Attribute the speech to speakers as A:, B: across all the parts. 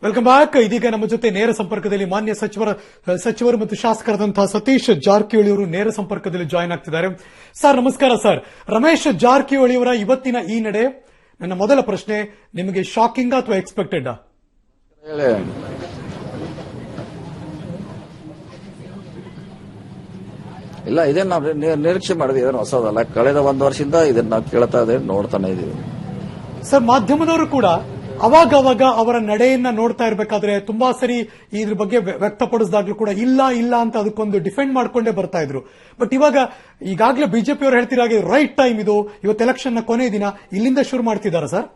A: Welcome back. ಇದೀಗ ನಮ್ಮ ಜೊತೆ ನೇರ ಸಂಪರ್ಕದಲ್ಲಿ ಮಾನ್ಯ ಸಚಿವರು ಮತ್ತು ಶಾಸಕರಾದಂತಹ ಸತೀಶ್ ಜಾರಕಿಹೊಳಿ ಅವರು ನೇರ ಸಂಪರ್ಕದಲ್ಲಿ ಜಾಯಿನ್ ಆಗ್ತಿದ್ದಾರೆ. ಸರ್ ನಮಸ್ಕಾರ. ಸರ್, ರಮೇಶ್ ಜಾರಕಿಹೊಳಿ ಅವರ ಇವತ್ತಿನ ಈ ನಡೆ, ನನ್ನ ಮೊದಲ ಪ್ರಶ್ನೆ, ನಿಮಗೆ ಶಾಕಿಂಗ್ ಅಥವಾ ಎಕ್ಸ್ಪೆಕ್ಟೆಡ್?
B: ಇಲ್ಲ, ಇದನ್ನ ನಾವು ನಿರೀಕ್ಷೆ ಮಾಡಿದ್ವಿ. ಇದನ್ನು ಹೊಸದಲ್ಲ, ಕಳೆದ ಒಂದು ವರ್ಷದಿಂದ ಇದನ್ನ ನಾವು ಕೇಳ್ತಾ ಇದ್ದೇವೆ, ನೋಡ್ತಾನೆ ಇದೀವಿ.
A: ಸರ್, ಮಾಧ್ಯಮದವರು ಕೂಡ ಅವಾಗ ಅವರ ನಡೆಯನ್ನ ನೋಡ್ತಾ ಇರಬೇಕಾದ್ರೆ ತುಂಬಾ ಸರಿ ಇದ್ರ ಬಗ್ಗೆ ವ್ಯಕ್ತಪಡಿಸಿದಾಗ್ಲೂ ಕೂಡ ಇಲ್ಲ ಅಂತ ಅದಕ್ಕೊಂದು ಡಿಫೆಂಡ್ ಮಾಡ್ಕೊಂಡೇ ಬರ್ತಾ ಇದ್ರು. ಬಟ್ ಇವಾಗ ಈಗಾಗಲೇ ಬಿಜೆಪಿ ಅವರು ಹೇಳ್ತಿರಾಗೆ ರೈಟ್ ಟೈಮ್ ಇದು, ಇವತ್ತು ಎಲೆಕ್ಷನ್ ನ ಕೊನೆ ದಿನ, ಇಲ್ಲಿಂದ ಶುರು ಮಾಡ್ತಿದ್ದಾರೆ ಸರ್.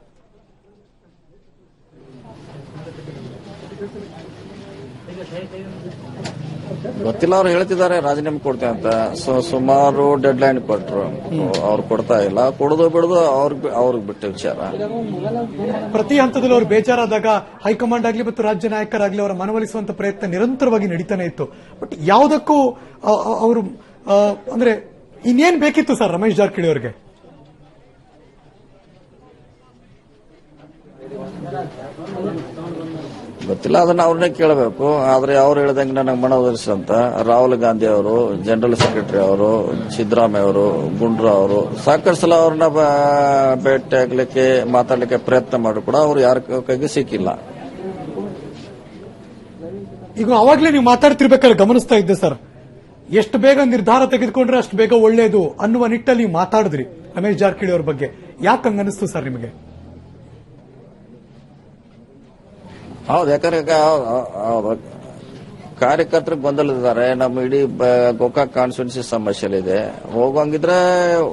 B: ಗೊತ್ತಿಲ್ಲ, ಅವ್ರು ಹೇಳ್ತಿದ್ದಾರೆ ರಾಜೀನಾಮೆ ಕೊಡ್ತೇವೆ ಅಂತ. ಸುಮಾರು ಡೆಡ್ ಲೈನ್ ಕೊಟ್ರು, ಅವ್ರು ಕೊಡ್ತಾ ಇಲ್ಲ. ಕೊಡೋದು ಬಿಡೋದು ಅವ್ರಿಗೆ ಬಿಟ್ಟ ವಿಚಾರ.
A: ಪ್ರತಿ ಹಂತದಲ್ಲಿ ಅವರು ಬೇಜಾರಾದಾಗ ಹೈಕಮಾಂಡ್ ಆಗಲಿ ಮತ್ತು ರಾಜ್ಯ ನಾಯಕರಾಗಲಿ ಅವರ ಮನವೊಲಿಸುವಂತ ಪ್ರಯತ್ನ ನಿರಂತರವಾಗಿ ನಡೀತಾನೆ ಇತ್ತು. ಬಟ್ ಯಾವುದಕ್ಕೂ ಅವರು ಅಂದ್ರೆ ಇನ್ನೇನ್ ಬೇಕಿತ್ತು ಸರ್ ರಮೇಶ್ ಜಾರಕಿಹೊಳಿ ಅವರಿಗೆ?
B: ಗೊತ್ತಿಲ್ಲ, ಅದನ್ನ ಅವ್ರನ್ನೇ ಕೇಳಬೇಕು. ಆದ್ರೆ ಅವ್ರು ಹೇಳ್ದಂಗೆ ನನಗೆ ಮನವೊಲಿಸಂತ ರಾಹುಲ್ ಗಾಂಧಿ ಅವರು, ಜನರಲ್ ಸೆಕ್ರೆಟರಿ ಅವರು, ಸಿದ್ದರಾಮಯ್ಯ ಅವರು, ಗುಂಡ್ರಾ ಅವರು ಸಾಕಷ್ಟು ಸಲ ಅವ್ರನ್ನ ಭೇಟಿ ಆಗ್ಲಿಕ್ಕೆ, ಮಾತಾಡ್ಲಿಕ್ಕೆ ಪ್ರಯತ್ನ ಮಾಡಿ ಕೂಡ ಅವ್ರು ಯಾರ ಕೈಗೆ ಸಿಕ್ಕಿಲ್ಲ.
A: ಈಗ ಅವಾಗ್ಲೇ ನೀವು ಮಾತಾಡ್ತಿರ್ಬೇಕಾದ್ರೆ ಗಮನಿಸ್ತಾ ಇದ್ದೆ ಸರ್, ಎಷ್ಟು ಬೇಗ ನಿರ್ಧಾರ ತೆಗೆದುಕೊಂಡ್ರೆ ಅಷ್ಟು ಬೇಗ ಒಳ್ಳೇದು ಅನ್ನುವ ನಿಟ್ಟಲ್ಲಿ ಮಾತಾಡಿದ್ರಿ ರಮೇಶ್ ಜಾರಕಿಹೊಳಿ ಅವ್ರ ಬಗ್ಗೆ. ಯಾಕೆ ಹಂಗನಿಸ್ತು ಸರ್ ನಿಮಗೆ?
B: ಹೌದು, ಯಾಕಂದ್ರೆ ಕಾರ್ಯಕರ್ತರು ಗೊಂದಲದಿದ್ದಾರೆ. ನಮ್ಮ ಇಡೀ ಗೋಕಾಕ್ ಕಾನ್ಸ್ಟಿಟ್ಯೂನ್ಸಿ ಸಮಸ್ಯೆಲಿದೆ. ಹೋಗಂಗಿದ್ರೆ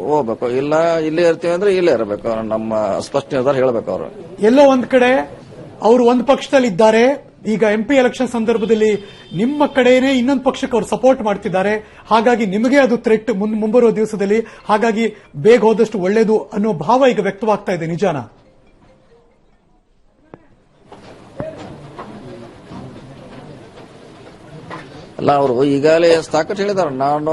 B: ಹೋಗ್ಬೇಕು, ಇಲ್ಲ ಇಲ್ಲೇ ಇರ್ತೀವಿ ಅಂದ್ರೆ ಇಲ್ಲೇ ಇರಬೇಕು. ನಮ್ಮ ಸ್ಪಷ್ಟ ನಿರ್ಧಾರ ಹೇಳಬೇಕು. ಅವರು
A: ಎಲ್ಲೋ ಒಂದ್ ಕಡೆ ಅವರು ಒಂದು ಪಕ್ಷದಲ್ಲಿ ಇದ್ದಾರೆ. ಈಗ ಎಂಪಿ ಎಲೆಕ್ಷನ್ ಸಂದರ್ಭದಲ್ಲಿ ನಿಮ್ಮ ಕಡೆನೇ ಇನ್ನೊಂದು ಪಕ್ಷಕ್ಕೆ ಅವರು ಸಪೋರ್ಟ್ ಮಾಡ್ತಿದ್ದಾರೆ. ಹಾಗಾಗಿ ನಿಮಗೆ ಅದು ಥ್ರೆಟ್ ಮುಂಬರುವ ದಿವಸದಲ್ಲಿ. ಹಾಗಾಗಿ ಬೇಗ ಹೋದಷ್ಟು ಒಳ್ಳೇದು ಅನ್ನೋ ಭಾವ ಈಗ ವ್ಯಕ್ತವಾಗ್ತಾ ಇದೆ. ನಿಜಾನ?
B: ಅಲ್ಲ, ಅವರು ಈಗಾಗಲೇ ಸಾಕಷ್ಟು ಹೇಳಿದಾರೆ, ನಾನು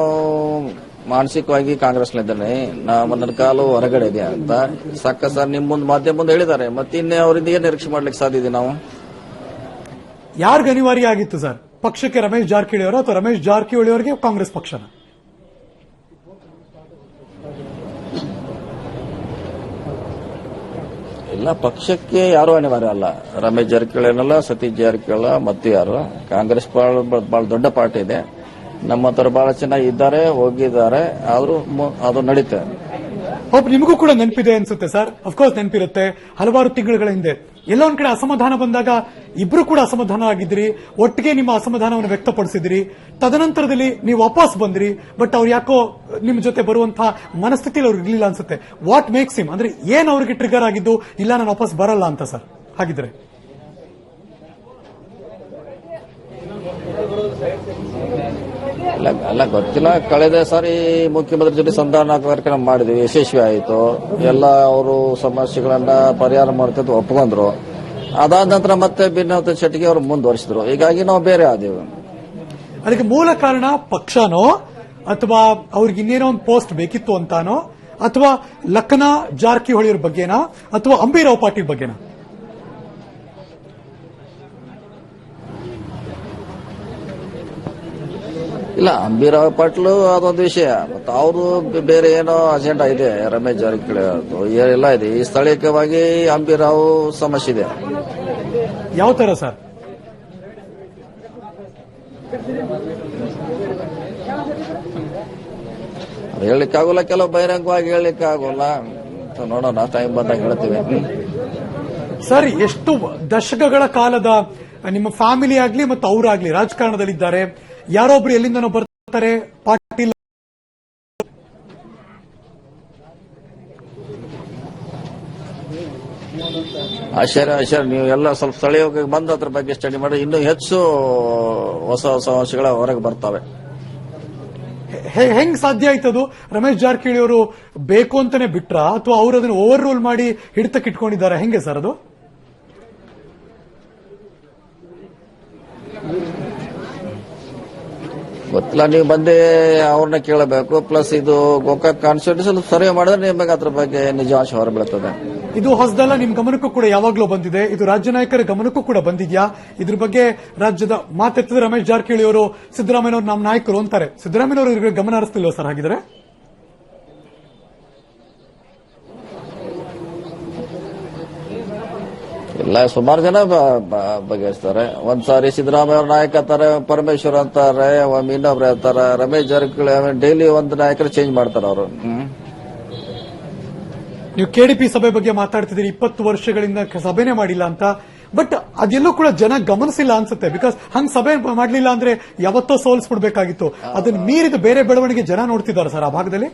B: ಮಾನಸಿಕವಾಗಿ ಕಾಂಗ್ರೆಸ್ನಲ್ಲಿದ್ದೇನೆ, ನನ್ನ ಕಾಲು ಹೊರಗಡೆ ಇದೆ ಅಂತ. ಸಾಕ ಸರ್, ನಿಮ್ಮ ಮುಂದೆ ಮಾಧ್ಯಮ ಮುಂದೆ ಹೇಳಿದ್ದಾರೆ. ಮತ್ತೆ ಇನ್ನೇ ಅವರಿಂದ ಏನ್ ನಿರೀಕ್ಷೆ ಮಾಡ್ಲಿಕ್ಕೆ ಸಾಧ್ಯ ಇದೆ? ನಾವು
A: ಯಾರಿಗೆ ಅನಿವಾರ್ಯ ಆಗಿತ್ತು ಸರ್ ಪಕ್ಷಕ್ಕೆ? ರಮೇಶ್ ಜಾರಕಿಹೊಳಿ ಅವರು ಅಥವಾ ರಮೇಶ್ ಜಾರಕಿಹೊಳಿ ಅವರಿಗೆ ಕಾಂಗ್ರೆಸ್ ಪಕ್ಷನ?
B: ಇಲ್ಲ, ಪಕ್ಷಕ್ಕೆ ಯಾರು ಅನಿವಾರ್ಯ ಅಲ್ಲ. ರಮೇಶ್ ಜಾರಕಿಹೊಳಿ ಏನಲ್ಲ, ಸತೀಶ್ ಜಾರಕಿಹೊಳಿ ಮತ್ತು ಯಾರು. ಕಾಂಗ್ರೆಸ್ ಬಹಳ ದೊಡ್ಡ ಪಾರ್ಟಿ ಇದೆ. ನಮ್ಮ ಹತ್ರ ಬಹಳ ಚೆನ್ನಾಗಿ ಇದ್ದಾರೆ, ಹೋಗಿದ್ದಾರೆ. ಆದ್ರೂ ಅದು ನಡೀತದೆ.
A: ಹೋಪ್ ನಿಮಗೂ ಕೂಡ ನೆನಪಿದೆ ಅನ್ಸುತ್ತೆ ಸರ್. ಅಫ್ಕೋರ್ಸ್ ನೆನಪಿರುತ್ತೆ. ಹಲವಾರು ತಿಂಗಳುಗಳ ಹಿಂದೆ ಎಲ್ಲ ಒಂದ್ ಕಡೆ ಅಸಮಾಧಾನ ಬಂದಾಗ ಇಬ್ರು ಕೂಡ ಅಸಮಾಧಾನ ಆಗಿದ್ರಿ, ಒಟ್ಟಿಗೆ ನಿಮ್ಮ ಅಸಮಾಧಾನವನ್ನು ವ್ಯಕ್ತಪಡಿಸಿದ್ರಿ. ತದನಂತರದಲ್ಲಿ ನೀವು ವಾಪಸ್ ಬಂದ್ರಿ. ಬಟ್ ಅವ್ರು ಯಾಕೋ ನಿಮ್ ಜೊತೆ ಬರುವಂತಹ ಮನಸ್ಥಿತಿಯಲ್ಲಿ ಅವ್ರಿಗೆ ಇರ್ಲಿಲ್ಲ ಅನ್ಸುತ್ತೆ. ವಾಟ್ ಮೇಕ್ಸ್ ಹಿಮ್, ಅಂದ್ರೆ ಏನ್ ಅವ್ರಿಗೆ ಟ್ರಿಗರ್ ಆಗಿದ್ದು, ಇಲ್ಲ ನಾನು ವಾಪಸ್ ಬರಲ್ಲ ಅಂತ ಸರ್? ಹಾಗಿದ್ರೆ
B: ಅಲ್ಲ, ಗೊತ್ತಿಲ್ಲ. ಕಳೆದ ಸಾರಿ ಮುಖ್ಯಮಂತ್ರಿ ಜೊತೆ ಸಂಧಾನ ಕಾರ್ಯಕ್ರಮ ಮಾಡಿದ್ವಿ, ಯಶಸ್ವಿ ಆಯಿತು. ಎಲ್ಲ ಅವರು ಸಮಸ್ಯೆಗಳನ್ನ ಪರಿಹಾರ ಮಾಡ್ತಿದ್ದು ಒಪ್ಕೊಂಡ್ರು. ಅದಾದ ನಂತರ ಮತ್ತೆ ಭಿನ್ನತೆ ಚಟಿಗೆ ಅವರು ಮುಂದುವರಿಸಿದ್ರು. ಹೀಗಾಗಿ ನಾವು ಬೇರೆ ಆದೆವು.
A: ಅದಕ್ಕೆ ಮೂಲ ಕಾರಣ ಪಕ್ಷನೋ ಅಥವಾ ಅವ್ರಿಗೆ ಇನ್ನೇನೋ ಒಂದು ಪೋಸ್ಟ್ ಬೇಕಿತ್ತು ಅಂತಾನೋ, ಅಥವಾ ಲಕ್ನಾ ಜಾರಕಿಹೊಳಿ ಬಗ್ಗೆನಾ, ಅಥವಾ ಅಂಬಿರಾವ್ ಪಾಟೀಲ್ ಬಗ್ಗೆನಾ?
B: ಇಲ್ಲ, ಅಂಬಿರಾವ್ ಪಾಟೀಲ್ ಅದೊಂದು ವಿಷಯ. ಮತ್ತು ಅವರು ಬೇರೆ ಏನೋ ಅಜೆಂಡಾ ಇದೆ. ರಮೇಶ್ ಜಾರಕಿಹೊಳಿ ಅವ್ರದ್ದು ಎಲ್ಲ ಇದೆ. ಈ ಸ್ಥಳೀಯವಾಗಿ ಅಂಬಿರಾವ್ ಸಮಸ್ಯೆ ಇದೆ.
A: ಯಾವ ತರ ಸರ್?
B: ಹೇಳಲಿಕ್ಕಾಗೋಲ್ಲ, ಕೆಲವು ಬಹಿರಂಗವಾಗಿ ಹೇಳಲಿಕ್ಕಾಗೋಲ್ಲ. ನೋಡೋಣ, ಟೈಮ್ ಬಂದಾಗ ಹೇಳ್ತೀವಿ.
A: ಸರ್, ಎಷ್ಟು ದಶಕಗಳ ಕಾಲದ ನಿಮ್ಮ ಫ್ಯಾಮಿಲಿ ಆಗ್ಲಿ ಮತ್ತು ಅವರಾಗ್ಲಿ ರಾಜಕಾರಣದಲ್ಲಿದ್ದಾರೆ. ಯಾರೊಬ್ರು ಎಲ್ಲಿಂದನೋ ಬರ್ತಾರೆ, ಪಾಟೀಲ್
B: ಆಶ್ಚರ್ಯ. ನೀವು ಎಲ್ಲ ಸ್ವಲ್ಪ ಸ್ಥಳೀಯವಾಗಿ ಬಂದು ಅದ್ರ ಬಗ್ಗೆ ಸ್ಟಡಿ ಮಾಡಿ ಇನ್ನೂ ಹೆಚ್ಚು ಹೊಸ ಅಂಶಗಳ ಹೊರಗೆ ಬರ್ತವೆ.
A: ಹೆಂಗ್ ಸಾಧ್ಯ ಆಯ್ತದು? ರಮೇಶ್ ಜಾರಕಿಹೊಳಿ ಅವರು ಬೇಕು ಅಂತಾನೆ ಬಿಟ್ರ ಅಥವಾ ಅವರು ಅದನ್ನು ಓವರ್ ರೂಲ್ ಮಾಡಿ ಹಿಡಿತಕ್ಕಿಟ್ಕೊಂಡಿದ್ದಾರೆ? ಹೆಂಗೆ ಸರ್ ಅದು?
B: ಗೊತ್ತಿಲ್ಲ, ನೀವು ಬಂದೇ ಅವ್ರನ್ನ ಕೇಳಬೇಕು. ಪ್ಲಸ್ ಇದು ಗೋಕಾಕ್ ಕಾನ್ಸ್ಟಿಟ್ಯೂನ್ಸಿ ಸರ್ವೆ ಮಾಡಿದ್ರೆ ನಿಮಗೆ ಅದ್ರ ಬಗ್ಗೆ ನಿಜಾಂಶ ಹೊರಬೀಳ್ತದೆ.
A: ಇದು ಹೊಸದಲ್ಲ, ನಿಮ್ ಗಮನಕ್ಕೂ ಕೂಡ ಯಾವಾಗಲೂ ಬಂದಿದೆ. ಇದು ರಾಜ್ಯ ನಾಯಕರ ಗಮನಕ್ಕೂ ಕೂಡ ಬಂದಿದ್ಯಾ? ಇದ್ರ ಬಗ್ಗೆ ರಾಜ್ಯದ ಮಾತೆತ್ತಿದ ರಮೇಶ್ ಜಾರಕಿಹೊಳಿ ಅವರು ಸಿದ್ದರಾಮಯ್ಯನವರು ನಮ್ಮ ನಾಯಕರು ಅಂತಾರೆ. ಸಿದ್ದರಾಮಯ್ಯನವರು ಇದ್ರ ಗಮನ ಹರಿಸ್ತಿಲ್ವ ಸರ್ ಹಾಗಿದ್ರೆ?
B: ಇಲ್ಲ, ಸುಮಾರು ಜನ ಬಗೆಹರಿಸ್ತಾರೆ. ಒಂದ್ಸಾರಿ ಸಿದ್ದರಾಮಯ್ಯ ಅವ್ರ ನಾಯಕ ಅಂತಾರೆ, ಪರಮೇಶ್ವರ್ ಅಂತಾರೆ, ಒಮ್ಮೆ ಇನ್ನೊಬ್ರು ಅಂತಾರೆ, ರಮೇಶ್ ಜಾರಕಿಹೊಳಿ ಡೈಲಿ ಒಂದು ನಾಯಕರು ಚೇಂಜ್ ಮಾಡ್ತಾರೆ ಅವರು.
A: ನೀವು ಕೆಡಿಪಿ ಸಭೆ ಬಗ್ಗೆ ಮಾತಾಡ್ತಿದ್ದೀರಿ, 20 ವರ್ಷಗಳಿಂದ ಸಭೆನೇ ಮಾಡಿಲ್ಲ ಅಂತ. ಬಟ್ ಅದೆಲ್ಲೂ ಕೂಡ ಜನ ಗಮನಿಸಿಲ್ಲ ಅನ್ಸುತ್ತೆ. ಬಿಕಾಸ್ ಹಂಗ್ ಸಭೆ ಮಾಡಲಿಲ್ಲ ಅಂದ್ರೆ ಯಾವತ್ತೋ ಸೋಲ್ಸ್ಬಿಡ್ಬೇಕಾಗಿತ್ತು. ಅದನ್ನ ಮೀರಿದ ಬೇರೆ ಬೆಳವಣಿಗೆ ಜನ ನೋಡ್ತಿದ್ದಾರೆ ಸರ್ ಆ ಭಾಗದಲ್ಲಿ.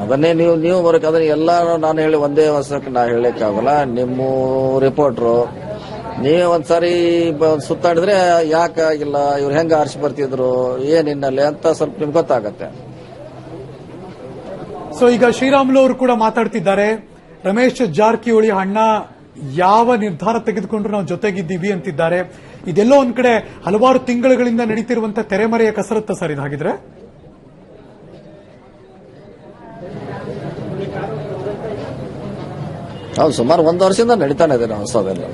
B: ಅದನ್ನೇ ನೀವು ಬರಕ್ ಅದನ್ನ ಎಲ್ಲ ನಾನು ಹೇಳಿ ಒಂದೇ ವರ್ಷಕ್ಕೆ ನಾ ಹೇಳಕ್ಕಾಗಲ್ಲ. ನಿಮ್ಮ ರಿಪೋರ್ಟ್ರು ನೀವೇ ಒಂದ್ಸಾರಿ ಸುತ್ತಾಡಿದ್ರೆ ಯಾಕಾಗಿಲ್ಲ, ಇವ್ರು ಹೆಂಗ ಆರಿಸಿ ಬರ್ತಿದ್ರು, ಏನ್ ಹಿನ್ನೆಲೆ ಅಂತ ಸ್ವಲ್ಪ ನಿಮ್ಗೆ ಗೊತ್ತಾಗತ್ತೆ.
A: ಸೊ ಈಗ ಶ್ರೀರಾಮುಲು ಅವರು ಕೂಡ ಮಾತಾಡ್ತಿದ್ದಾರೆ. ರಮೇಶ್ ಜಾರಕಿಹೊಳಿ ಅಣ್ಣ ಯಾವ ನಿರ್ಧಾರ ತೆಗೆದುಕೊಂಡ್ರು ನಾವು ಜೊತೆಗಿದ್ದೀವಿ ಅಂತಿದ್ದಾರೆ. ಇದೆಲ್ಲೋ ಒಂದ್ ಕಡೆ ಹಲವಾರು ತಿಂಗಳುಗಳಿಂದ ನಡೀತಿರುವಂತಹ ತೆರೆಮರೆಯ ಕಸರತ್ತ ಸರ್ ಇದು ಹಾಗಿದ್ರೆ?
B: ಹೌದು, ಸುಮಾರು 1 ವರ್ಷದಿಂದ ನಡೀತಾನೆ ಇದೆ ಹೊಸದೆಲ್ಲ.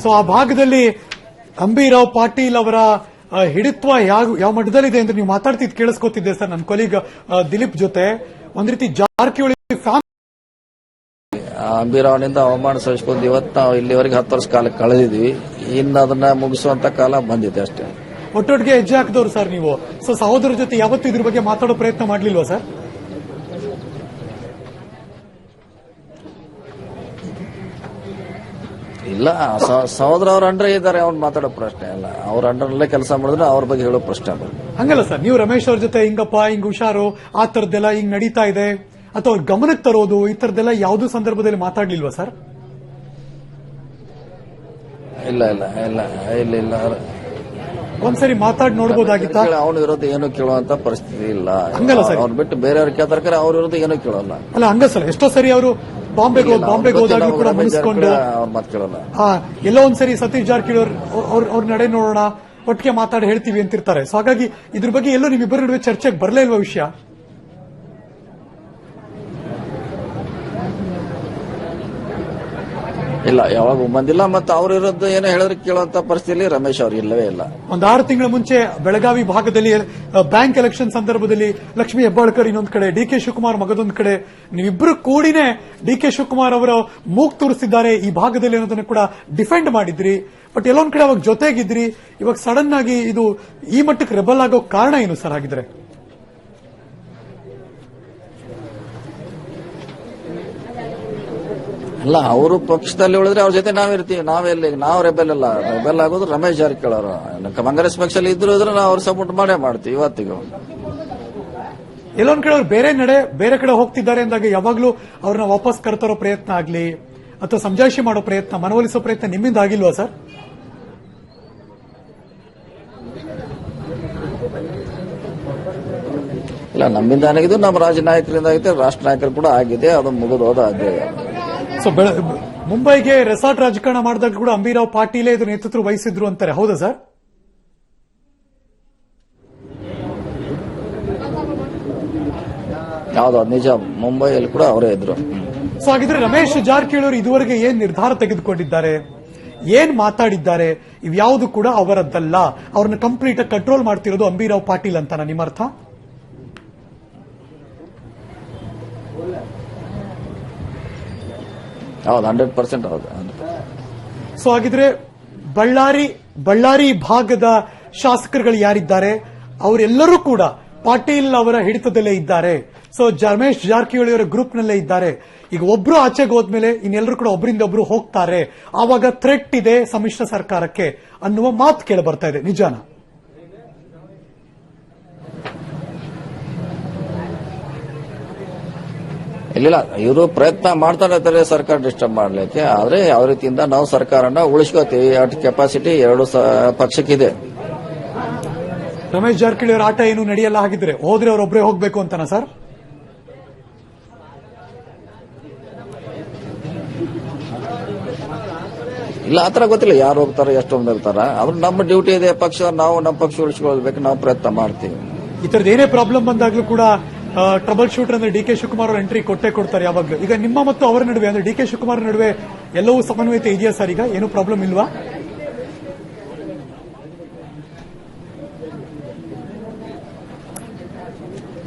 A: ಸೊ ಆ ಭಾಗದಲ್ಲಿ ಅಂಬಿರಾವ್ ಪಾಟೀಲ್ ಅವರ ಹಿಡಿತ್ವ ಯಾವ ಮಟ್ಟದಲ್ಲಿದೆ ಅಂತ ನೀವು ಮಾತಾಡ್ತಿದ್ದು ಕೇಳಿಸ್ಕೊತಿದ್ದೆ ಸರ್ ನನ್ನ ಕೊಲೀಗ್ ದಿಲೀಪ್ ಜೊತೆ. ಒಂದ್ ರೀತಿ ಜಾರಕಿಹೊಳಿ
B: ಅಂಬಿರಾವ್ನಿಂದ ಅವಮಾನ ಸಹಿಸಿಕೊಂಡು ಇವತ್ತು ನಾವು ಇಲ್ಲಿವರೆಗೆ 10 ವರ್ಷ ಕಾಲ ಕಳೆದಿದ್ವಿ. ಇನ್ನು ಅದನ್ನ ಮುಗಿಸುವಂತ ಕಾಲ ಬಂದಿದೆ ಅಷ್ಟೇ.
A: ಒಟ್ಟೊಟ್ಟಿಗೆ ಹೆಜ್ಜೆ ಹಾಕಿದವರು ಸರ್ ನೀವು. ಸೊ ಸಹೋದರ ಜೊತೆ ಯಾವತ್ತೂ ಇದ್ರ ಬಗ್ಗೆ ಮಾತಾಡೋ ಪ್ರಯತ್ನ ಮಾಡ್ಲಿಲ್ವಾ ಸರ್?
B: ಇಲ್ಲ, ಸಹೋದರ ಅವ್ರ ಅಂಡರ್ ಇದ್ದಾರೆ, ಅವ್ರು ಮಾತಾಡೋ ಪ್ರಶ್ನೆ ಅಲ್ಲ. ಅವ್ರ ಅಂಡರ್ನಲ್ಲೇ ಕೆಲಸ ಮಾಡಿದ್ರೆ ಅವ್ರ ಬಗ್ಗೆ ಹೇಳೋ ಪ್ರಶ್ನೆ ಅಲ್ಲ.
A: ಹಂಗಲ್ಲ ಸರ್, ನೀವು ರಮೇಶ್ ಅವ್ರ ಜೊತೆ ಹಿಂಗಪ್ಪ ಹಿಂಗ್ ಹುಷಾರು ಆ ತರದ್ದೆಲ್ಲ ಹಿಂಗ್ ನಡೀತಾ ಇದೆ ಅಥವಾ ಅವ್ರ ಗಮನಕ್ಕೆ ತರೋದು ಈ ತರದ್ದೆಲ್ಲ ಯಾವುದೂ ಸಂದರ್ಭದಲ್ಲಿ ಮಾತಾಡ್ಲಿಲ್ವಾ ಸರ್?
B: ಇಲ್ಲ ಇಲ್ಲ ಇಲ್ಲ ಇಲ್ಲ ಇಲ್ಲ
A: ಒಂದ್ಸರಿ ಮಾತಾಡಿ ನೋಡಬಹುದಾಗಿತ್ತ?
B: ಅವ್ನ ವಿರುದ್ಧ ಏನು ಕೇಳುವಂತ ಪರಿಸ್ಥಿತಿ ಇಲ್ಲ.
A: ಹಂಗಲ್ಲ ಸರ್,
B: ಅವ್ರು ಬಿಟ್ಟು ಬೇರೆಯವ್ರ ಕೇಳ್ತಾರೆ, ಅವ್ರ ವಿರುದ್ಧ ಏನು ಕೇಳಲ್ಲ.
A: ಅಲ್ಲ ಹಂಗ ಸರ್, ಎಷ್ಟೋ ಸರಿ ಅವರು ಬಾಂಬೆಗೆ ಹೋದಾಗ್ಲೂ ಕೂಡ ಮುಗಿಸ್ಕೊಂಡು
B: ಅವ್ರ ಮಾತು ಕೇಳಲ್ಲ.
A: ಎಲ್ಲೋ ಒಂದ್ಸರಿ ಸತೀಶ್ ಜಾರಕಿಹೊಳಿ ಅವ್ರ ನಡೆ ನೋಡೋಣ, ಒಟ್ಟಿಗೆ ಮಾತಾಡಿ ಹೇಳ್ತೀವಿ ಅಂತಿರ್ತಾರೆ. ಸೊ ಹಾಗಾಗಿ ಇದ್ರ ಬಗ್ಗೆ ಎಲ್ಲೋ ನಿಮ್ಮಿಬ್ಬರ ನಡುವೆ ಚರ್ಚೆಗೆ ಬರಲೇ ಇಲ್ವಾ ವಿಷಯ?
B: ಇಲ್ಲ, ಯಾವಾಗ ಬಂದಿಲ್ಲ. ಮತ್ತೆ ಅವ್ರ ವಿರುದ್ಧ ಏನೋ ಹೇಳಿದ್ರೆ ಕೇಳುವಂತ ಪರಿಸ್ಥಿತಿಯಲ್ಲಿ ರಮೇಶ್ ಅವ್ರು ಇಲ್ಲವೇ ಇಲ್ಲ.
A: ಒಂದು 6 ತಿಂಗಳ ಮುಂಚೆ ಬೆಳಗಾವಿ ಭಾಗದಲ್ಲಿ ಬ್ಯಾಂಕ್ ಎಲೆಕ್ಷನ್ ಸಂದರ್ಭದಲ್ಲಿ ಲಕ್ಷ್ಮೀ ಹೆಬ್ಬಾಳ್ಕರ್ ಇನ್ನೊಂದು ಕಡೆ, ಡಿಕೆ ಶಿವಕುಮಾರ್ ಮಗದೊಂದು ಕಡೆ, ನೀವಿಬ್ಬರು ಕೂಡಿನೇ ಡಿಕೆ ಶಿವಕುಮಾರ್ ಅವರ ಮೂಗ್ ತೋರಿಸಿದ್ದಾರೆ ಈ ಭಾಗದಲ್ಲಿ ಅನ್ನೋದನ್ನು ಕೂಡ ಡಿಫೆಂಡ್ ಮಾಡಿದ್ರಿ. ಬಟ್ ಎಲ್ಲೊಂದ್ ಕಡೆ ಅವಾಗ ಜೊತೆಗಿದ್ರಿ. ಇವಾಗ ಸಡನ್ ಆಗಿ ಇದು ಈ ಮಟ್ಟಕ್ಕೆ ರೆಬಲ್ ಆಗೋ ಕಾರಣ ಏನು ಸರ್ ಹಾಗಿದ್ರೆ?
B: ಅಲ್ಲ, ಅವರು ಪಕ್ಷದಲ್ಲಿ ಉಳಿದ್ರೆ ಅವ್ರ ಜೊತೆ ನಾವಿರ್ತೀವಿ. ನಾವು ರೆಬೆಲ್ ಅಲ್ಲ. ರೆಬೆಲ್ ಆಗೋದು ರಮೇಶ್ ಜಾರಕಿಹೊಳಿ ಅವರು. ಕಾಂಗ್ರೆಸ್ ಪಕ್ಷದಲ್ಲಿ ಇದ್ರೆ ನಾವು ಅವ್ರ ಸಪೋರ್ಟ್ ಮಾಡೇ ಮಾಡ್ತೀವಿ ಇವತ್ತಿಗೂ.
A: ಎಲ್ಲೊಂದ್ ಕಡೆ ಅವ್ರು ಬೇರೆ ಕಡೆ ಹೋಗ್ತಿದ್ದಾರೆ ಅಂದಾಗ ಯಾವಾಗ್ಲೂ ಅವ್ರನ್ನ ವಾಪಸ್ ಕರೆತರೋ ಪ್ರಯತ್ನ ಆಗ್ಲಿ ಅಥವಾ ಸಮಜಾಯಿಷಿ ಮಾಡೋ ಪ್ರಯತ್ನ, ಮನವೊಲಿಸೋ ಪ್ರಯತ್ನ ನಿಮ್ಮಿಂದ ಆಗಿಲ್ವಾ ಸರ್?
B: ಇಲ್ಲ, ನಮ್ಮಿಂದ ಆಗಿದ್ದು, ನಮ್ಮ ರಾಜ್ಯ ನಾಯಕರಿಂದ ಆಗಿದೆ, ರಾಷ್ಟ್ರ ನಾಯಕರು ಕೂಡ ಆಗಿದೆ. ಅದು ಮುಗಿದೋದ ಅಧ್ಯಾಯ.
A: ಸೊ ಮುಂಬೈಗೆ ರೆಸಾರ್ಟ್ ರಾಜಕಾರಣ ಮಾಡಿದಾಗ ಕೂಡ ಅಂಬಿರಾವ್ ಪಾಟೀಲೇ ಇದು ನೇತೃತ್ವ ವಹಿಸಿದ್ರು ಅಂತಾರೆ, ಹೌದಾ ಸರ್?
B: ಯಾವ್ದು ನಿಜ, ಮುಂಬೈಯಲ್ಲಿ ಕೂಡ ಅವರೇ ಇದ್ರು.
A: ಸೊ ಹಾಗಿದ್ರೆ ರಮೇಶ್ ಜಾರಕಿಹೊಳಿ ಅವರು ಇದುವರೆಗೆ ಏನ್ ನಿರ್ಧಾರ ತೆಗೆದುಕೊಂಡಿದ್ದಾರೆ, ಏನ್ ಮಾತಾಡಿದ್ದಾರೆ, ಇವ್ಯಾವುದು ಕೂಡ ಅವರದ್ದಲ್ಲ. ಅವ್ರನ್ನ ಕಂಪ್ಲೀಟ್ ಕಂಟ್ರೋಲ್ ಮಾಡ್ತಿರೋದು ಅಂಬಿರಾವ್ ಪಾಟೀಲ್ ಅಂತಾನ ನಿಮ್ಮ ಅರ್ಥ?
B: ಹೌದು, 100% ಹೌದು.
A: ಸೊ ಹಾಗಿದ್ರೆ ಬಳ್ಳಾರಿ ಭಾಗದ ಶಾಸಕರುಗಳು ಯಾರಿದ್ದಾರೆ ಅವರೆಲ್ಲರೂ ಕೂಡ ಪಾಟೀಲ್ ಅವರ ಹಿಡಿತದಲ್ಲೇ ಇದ್ದಾರೆ. ಸೊ ರಮೇಶ್ ಜಾರಕಿಹೊಳಿ ಅವರ ಗ್ರೂಪ್ನಲ್ಲೇ ಇದ್ದಾರೆ. ಈಗ ಒಬ್ರು ಆಚೆಗೆ ಹೋದ್ಮೇಲೆ ಇನ್ನೆಲ್ಲರೂ ಕೂಡ ಒಬ್ಬರಿಂದ ಒಬ್ರು ಹೋಗ್ತಾರೆ. ಆವಾಗ ಥ್ರೆಟ್ ಇದೆ ಸಮ್ಮಿಶ್ರ ಸರ್ಕಾರಕ್ಕೆ ಅನ್ನುವ ಮಾತು ಕೇಳಿ ಬರ್ತಾ ಇದೆ, ನಿಜಾನ?
B: ಇಲ್ಲ, ಇವರು ಪ್ರಯತ್ನ ಮಾಡ್ತಾನೆ ಇರ್ತಾರೆ ಸರ್ಕಾರ ಡಿಸ್ಟರ್ಬ್ ಮಾಡ್ಲಿಕ್ಕೆ. ಆದ್ರೆ ಯಾವ ರೀತಿಯಿಂದ ನಾವು ಸರ್ಕಾರನ ಉಳಿಸ್ಕೋತೀವಿ ಅಟ್ ಕೆಪಾಸಿಟಿ ಎರಡು ಪಕ್ಷಕ್ಕಿದೆ.
A: ರಮೇಶ್ ಜಾರಕಿಹೊಳಿ ಅವರ ಆಟ ಏನು ನಡೆಯಲ್ಲ ಹಾಗಿದ್ರೆ, ಹೋದ್ರೆ ಅವರೊಬ್ಬರೇ ಹೋಗ್ಬೇಕು ಅಂತನಾ ಸರ್?
B: ಇಲ್ಲ ಆತರ ಗೊತ್ತಿಲ್ಲ ಯಾರು ಹೋಗ್ತಾರೆ ಎಷ್ಟು ಮಂದಿ ಹೋಗ್ತಾರ. ಅವ್ರು ನಮ್ಮ ಡ್ಯೂಟಿ ಇದೆ ಪಕ್ಷ, ನಾವು ನಮ್ಮ ಪಕ್ಷ ಉಳಿಸ್ಕೊಳ್ಬೇಕು, ನಾವು ಪ್ರಯತ್ನ ಮಾಡ್ತೀವಿ.
A: ಈ ತರದ ಏನೇ ಪ್ರಾಬ್ಲಮ್ ಬಂದಾಗ್ಲೂ ಕೂಡ ಟ್ರಬಲ್ ಶೂಟರ್ ಅಂದ್ರೆ ಡಿ.ಕೆ. ಶಿವಕುಮಾರ್ ಅವರು ಎಂಟ್ರಿ ಕೊಟ್ಟೆ ಕೊಡ್ತಾರೆ ಯಾವಾಗ್ಲೂ. ಈಗ ನಿಮ್ಮ ಮತ್ತು ಅವರ ನಡುವೆ ಅಂದ್ರೆ ಡಿ.ಕೆ. ಶಿವಕುಮಾರ್ ನಡುವೆ ಎಲ್ಲವೂ ಸಮನ್ವಯತೆ ಇದೆಯಾ ಸರ್? ಈಗ ಏನು ಪ್ರಾಬ್ಲಮ್ ಇಲ್ವಾ?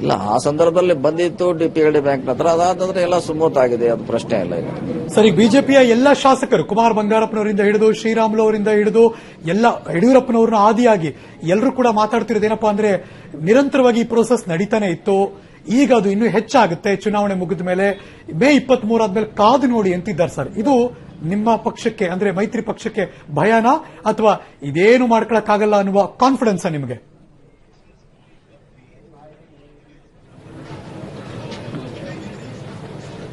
B: ಇಲ್ಲ, ಆ ಸಂದರ್ಭದಲ್ಲಿ ಬಂದಿತ್ತು ಡಿ.ಪಿ.ಎಲ್.ಡಿ ಬ್ಯಾಂಕ್ ಹತ್ರ, ಅದಾದ್ರೆ ಎಲ್ಲ ಸುಮೂತ್ ಆಗಿದೆ, ಅದು ಪ್ರಶ್ನೆ ಇಲ್ಲ. ಈಗ
A: ಸರ್, ಈಗ ಬಿಜೆಪಿಯ ಎಲ್ಲ ಶಾಸಕರು ಕುಮಾರ್ ಬಂಗಾರಪ್ಪನವರಿಂದ ಹಿಡಿದು ಶ್ರೀರಾಮುಲು ಅವರಿಂದ ಹಿಡಿದು ಎಲ್ಲ ಯಡಿಯೂರಪ್ಪನವ್ರನ್ನ ಆದಿಯಾಗಿ ಎಲ್ಲರೂ ಕೂಡ ಮಾತಾಡ್ತಿರೋದೇನಪ್ಪಾ ಅಂದ್ರೆ ನಿರಂತರವಾಗಿ ಈ ಪ್ರೋಸೆಸ್ ನಡೀತಾನೆ ಇತ್ತು. ಈಗ ಅದು ಇನ್ನೂ ಹೆಚ್ಚಾಗುತ್ತೆ ಚುನಾವಣೆ ಮುಗಿದ ಮೇಲೆ. ಮೇ 23 ಆದ್ಮೇಲೆ ಕಾದು ನೋಡಿ ಅಂತಿದ್ದಾರೆ ಸರ್. ಇದು ನಿಮ್ಮ ಪಕ್ಷಕ್ಕೆ ಅಂದ್ರೆ ಮೈತ್ರಿ ಪಕ್ಷಕ್ಕೆ ಭಯನಾ ಅಥವಾ ಇದೇನು ಮಾಡ್ಕೊಳಕ್ಕಾಗಲ್ಲ ಅನ್ನುವ ಕಾನ್ಫಿಡೆನ್ಸ್ ನಿಮಗೆ?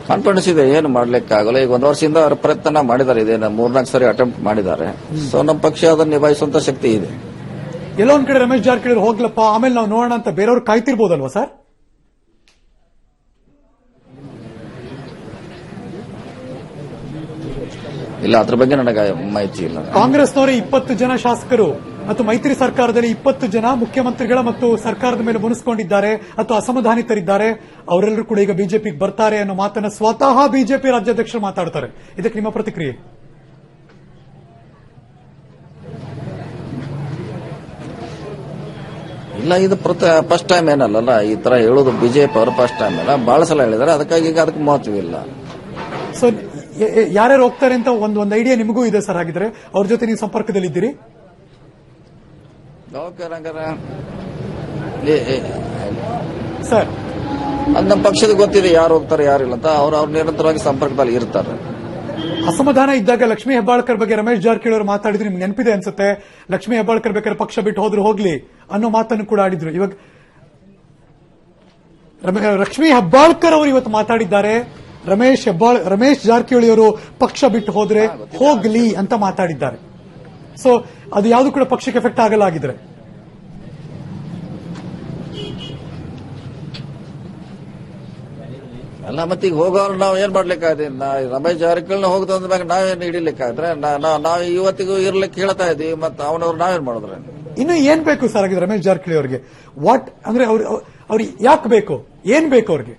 B: ಕಾನ್ಫಿಡೆನ್ಸ್ ಇದೆ, ಏನು ಮಾಡ್ಲಿಕ್ಕಾಗಲ್ಲ. ಈಗ ಒಂದು ವರ್ಷದಿಂದ ಅವ್ರ ಪ್ರಯತ್ನ ಮಾಡಿದ್ದಾರೆ, ಇದೇನು 3-4 ಸರಿ ಅಟೆಂಪ್ಟ್ ಮಾಡಿದ್ದಾರೆ. ಸೊ ನಮ್ಮ ಪಕ್ಷ ಅದನ್ನು ನಿಭಾಯಿಸುವಂತ ಶಕ್ತಿ ಇದೆ.
A: ಎಲ್ಲೋ ಒಂದ್ ಕಡೆ ರಮೇಶ್ ಜಾರಕಿಹೊಳಿ ಹೋಗ್ಲಪ್ಪ ಆಮೇಲೆ ನಾವು ನೋಡೋಣ ಅಂತ ಬೇರೆಯವ್ರು ಕಾಯ್ತಿರ್ಬೋದಲ್ವಾ ಸರ್?
B: ಇಲ್ಲ, ಅದ್ರ ಬಗ್ಗೆ ನನಗೆ ಮಾಹಿತಿ ಇಲ್ಲ.
A: ಕಾಂಗ್ರೆಸ್ನವರೇ 20 ಜನ ಶಾಸಕರು ಮತ್ತು ಮೈತ್ರಿ ಸರ್ಕಾರದಲ್ಲಿ 20 ಜನ ಮುಖ್ಯಮಂತ್ರಿಗಳ ಮತ್ತು ಸರ್ಕಾರದ ಮೇಲೆ ಮುನಿಸಿಕೊಂಡಿದ್ದಾರೆ ಅಥವಾ ಅಸಮಾಧಾನಿತರಿದ್ದಾರೆ. ಅವರೆಲ್ಲರೂ ಕೂಡ ಈಗ ಬಿಜೆಪಿಗೆ ಬರ್ತಾರೆ ಅನ್ನೋ ಮಾತನ್ನ ಸ್ವತಃ ಬಿಜೆಪಿ ರಾಜ್ಯಾಧ್ಯಕ್ಷರು ಮಾತಾಡ್ತಾರೆ. ಇದಕ್ಕೆ ನಿಮ್ಮ ಪ್ರತಿಕ್ರಿಯೆ?
B: ಇಲ್ಲ, ಇದು ಫಸ್ಟ್ ಟೈಮ್ ಏನಲ್ಲ, ಈ ತರ ಹೇಳೋದು ಬಿಜೆಪಿ ಅವರು ಫಸ್ಟ್ ಟೈಮ್ ಅಲ್ಲ, ಬಹಳ ಸಲ ಹೇಳಿದ್ದಾರೆ. ಅದಕ್ಕಾಗಿ ಈಗ ಅದಕ್ಕೆ ಮಹತ್ವ ಇಲ್ಲ.
A: ಸೊ ಯಾರ್ಯಾರು ಹೋಗ್ತಾರೆ ಅಂತ ಒಂದು ಐಡಿಯಾ ನಿಮಗೂ ಇದೆ ಸರ್? ಹಾಗಿದ್ರೆ ಅವ್ರ ಜೊತೆ ನೀವು ಸಂಪರ್ಕದಲ್ಲಿದ್ದೀರಿ? ಸರ್,
B: ಅದು ನಮ್ಮ ಪಕ್ಷದ ಗೊತ್ತಿದೆ ಯಾರು ಹೋಗ್ತಾರೆ ಯಾರಿಲ್ಲ ಅಂತ. ಅವ್ರು ನಿರಂತರವಾಗಿ ಸಂಪರ್ಕದಲ್ಲಿ ಇರ್ತಾರೆ.
A: ಅಸಮಾಧಾನ ಇದ್ದಾಗ ಲಕ್ಷ್ಮೀ ಹೆಬ್ಬಾಳ್ಕರ್ ಬಗ್ಗೆ ರಮೇಶ್ ಜಾರಕಿಹೊಳಿ ಅವರು ಮಾತಾಡಿದ್ರು, ನಿಮ್ಗೆ ನೆನಪಿದೆ ಅನ್ಸುತ್ತೆ. ಲಕ್ಷ್ಮೀ ಹೆಬ್ಬಾಳ್ಕರ್ ಬೇಕಾದ್ರೆ ಪಕ್ಷ ಬಿಟ್ಟು ಹೋದ್ರು ಹೋಗ್ಲಿ ಅನ್ನೋ ಮಾತನ್ನು ಕೂಡ ಆಡಿದ್ರು. ಇವಾಗ ಲಕ್ಷ್ಮೀ ಹೆಬ್ಬಾಳ್ಕರ್ ಅವರು ಇವತ್ತು ಮಾತಾಡಿದ್ದಾರೆ, ರಮೇಶ್ ಜಾರಕಿಹೊಳಿ ಅವರು ಪಕ್ಷ ಬಿಟ್ಟು ಹೋದ್ರೆ ಹೋಗ್ಲಿ ಅಂತ ಮಾತಾಡಿದ್ದಾರೆ. ಸೊ ಅದು ಯಾವುದು ಕೂಡ ಪಕ್ಷಕ್ಕೆ ಎಫೆಕ್ಟ್ ಆಗಲ್ಲ ಆಗಿದ್ರೆ?
B: ಅಲ್ಲ, ಮತ್ತೆ ಈಗ ಹೋಗೋರು ನಾವು ಏನ್ ಮಾಡ್ಲಿಕ್ಕಾದ್ರೆ, ರಮೇಶ್ ಜಾರಕಿಹೊಳಿ ಹೋಗ್ತಂದ ಮ್ಯಾಗ ನಾವೇನು ಹಿಡಿಲಿಕ್ಕಾದ್ರೆ ನಾವು ಇವತ್ತಿಗೂ ಇರ್ಲಿಕ್ಕೆ ಹೇಳ್ತಾ ಇದೀವಿ. ಮತ್ತೆ ಅವನವ್ರು ನಾವೇನ್ ಮಾಡಿದ್ರೆ
A: ಇನ್ನು ಏನ್ ಬೇಕು ಸರ್ ಆಗಿದ್ರೆ ರಮೇಶ್ ಜಾರಕಿಹೊಳಿ ಅವರಿಗೆ? ವಾಟ್ ಅಂದ್ರೆ ಅವ್ರಿಗೆ ಯಾಕೆ ಬೇಕು, ಏನ್ ಬೇಕು ಅವ್ರಿಗೆ?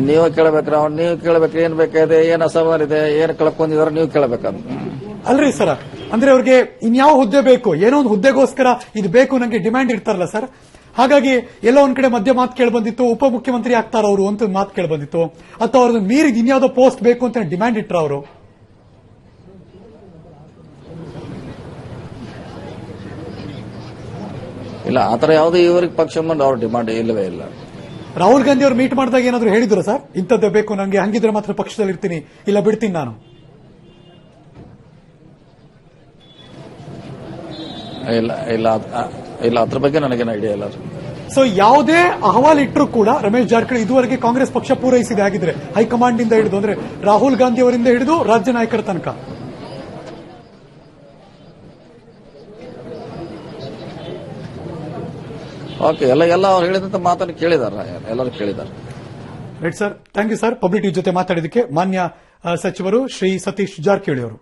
B: ನೀವು ಕೇಳಬೇಕ್ರ, ಅವ್ನು ನೀವು ಕೇಳಬೇಕ್ರಿ, ಏನ್ ಬೇಕಾಗಿದೆ, ಏನ್ ಅಸಮಾಧಾನ ಇದೆ, ಏನ್ ಕಳ್ಕೊಂಡಿದಾರೆ ನೀವು ಕೇಳಬೇಕಂತ.
A: ಅಲ್ರಿ ಸರ್, ಅಂದ್ರೆ ಅವ್ರಿಗೆ ಇನ್ಯಾವ ಹುದ್ದೆ ಬೇಕು, ಏನೋ ಒಂದು ಹುದ್ದೆಗೋಸ್ಕರ ಇದು ಬೇಕು ನಂಗೆ ಡಿಮ್ಯಾಂಡ್ ಇರ್ತಾರಲ್ಲ ಸರ್. ಹಾಗಾಗಿ ಎಲ್ಲೋ ಒಂದ್ ಕಡೆ ಮಧ್ಯ ಮಾತು ಕೇಳಿ ಬಂದಿತ್ತು, ಉಪಮುಖ್ಯಮಂತ್ರಿ ಆಗ್ತಾರ ಅವರು ಅಂತ ಮಾತು ಕೇಳಿ ಬಂದಿತ್ತು, ಅಥವಾ ಅವ್ರನ್ನ ಮೀರಿದ ಇನ್ಯಾವುದೋ ಪೋಸ್ಟ್ ಬೇಕು ಅಂತ ಡಿಮ್ಯಾಂಡ್ ಇಟ್ರ ಅವರು.
B: ಇಲ್ಲ, ಆತರ ಯಾವುದೇ ಇವರಿಗೆ ಪಕ್ಷ ಬಂದು ಅವ್ರ ಡಿಮಾಂಡ್ ಇಲ್ಲವೇ ಇಲ್ಲ.
A: ರಾಹುಲ್ ಗಾಂಧಿ ಅವರು ಮೀಟ್ ಮಾಡಿದಾಗ ಏನಾದ್ರು ಹೇಳಿದ್ರು ಸರ್, ಇಂಥದ್ದೇ ಬೇಕು ನಂಗೆ, ಹಂಗಿದ್ರೆ ಮಾತ್ರ ಪಕ್ಷದಲ್ಲಿ ಇರ್ತೀನಿ, ಇಲ್ಲ ಬಿಡ್ತೀನಿ ನಾನು?
B: ಇಲ್ಲ, ಅದ್ರ ಬಗ್ಗೆ ನನಗೇನು ಐಡಿಯಾ ಇಲ್ಲ.
A: ಸೊ ಯಾವುದೇ ಅಹವಾಲು ಇಟ್ಟರು ಕೂಡ ರಮೇಶ್ ಜಾರಕಿಹೊಳಿ ಇದುವರೆಗೆ ಕಾಂಗ್ರೆಸ್ ಪಕ್ಷ ಪೂರೈಸಿದೆ ಆಗಿದ್ರೆ, ಹೈಕಮಾಂಡ್ ಇಂದ ಹಿಡಿದು ಅಂದ್ರೆ ರಾಹುಲ್ ಗಾಂಧಿ ಅವರಿಂದ ಹಿಡಿದು ರಾಜ್ಯ ನಾಯಕರ ತನಕ.
B: ಓಕೆ, ಎಲ್ಲ ಅವ್ರು ಹೇಳಿದಂತ ಮಾತನ್ನು ಕೇಳಿದಾರೆ, ಎಲ್ಲರೂ ಕೇಳಿದ್ದಾರೆ.
A: Right sir, thank you sir. Public TV ಜೊತೆ ಮಾತಾಡಿದಕ್ಕೆ ಮಾನ್ಯ ಸಚಿವರು ಶ್ರೀ ಸತೀಶ್ ಜಾರಕಿಹೊಳಿ ಅವರು.